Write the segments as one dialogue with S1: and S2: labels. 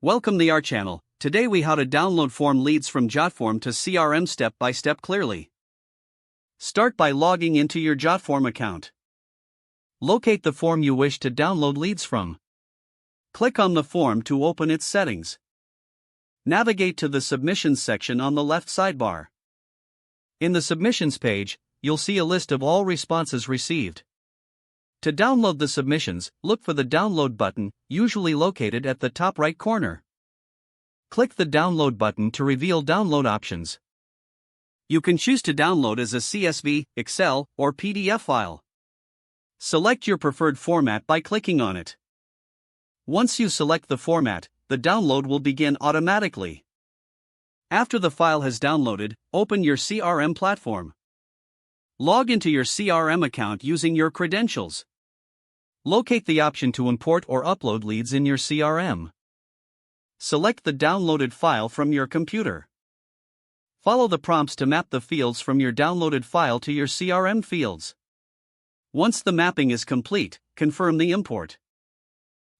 S1: Welcome to our channel. Today we how to download form leads from Jotform to CRM step by step clearly. Start by logging into your Jotform account. Locate the form you wish to download leads from. Click on the form to open its settings. Navigate to the Submissions section on the left sidebar. In the Submissions page, you'll see a list of all responses received. To download the submissions, look for the Download button, usually located at the top right corner. Click the Download button to reveal download options. You can choose to download as a CSV, Excel, or PDF file. Select your preferred format by clicking on it. Once you select the format, the download will begin automatically. After the file has downloaded, open your CRM platform. Log into your CRM account using your credentials. Locate the option to import or upload leads in your CRM. Select the downloaded file from your computer. Follow the prompts to map the fields from your downloaded file to your CRM fields. Once the mapping is complete, confirm the import.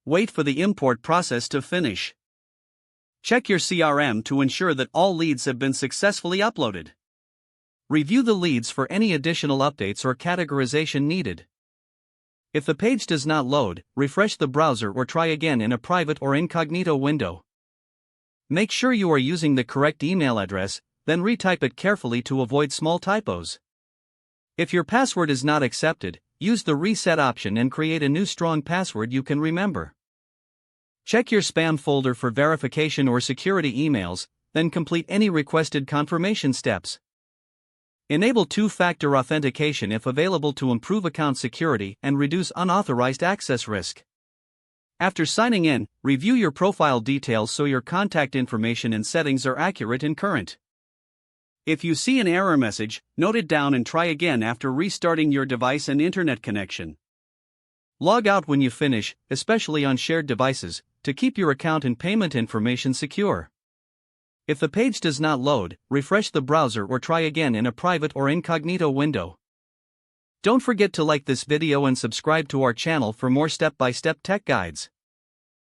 S1: Wait for the import process to finish. Check your CRM to ensure that all leads have been successfully uploaded. Review the leads for any additional updates or categorization needed. If the page does not load, refresh the browser or try again in a private or incognito window. Make sure you are using the correct email address, then retype it carefully to avoid small typos. If your password is not accepted, use the reset option and create a new strong password you can remember. Check your spam folder for verification or security emails, then complete any requested confirmation steps. Enable two-factor authentication if available to improve account security and reduce unauthorized access risk. After signing in, review your profile details so your contact information and settings are accurate and current. If you see an error message, note it down and try again after restarting your device and internet connection. Log out when you finish, especially on shared devices, to keep your account and payment information secure. If the page does not load, refresh the browser or try again in a private or incognito window. Don't forget to like this video and subscribe to our channel for more step-by-step tech guides.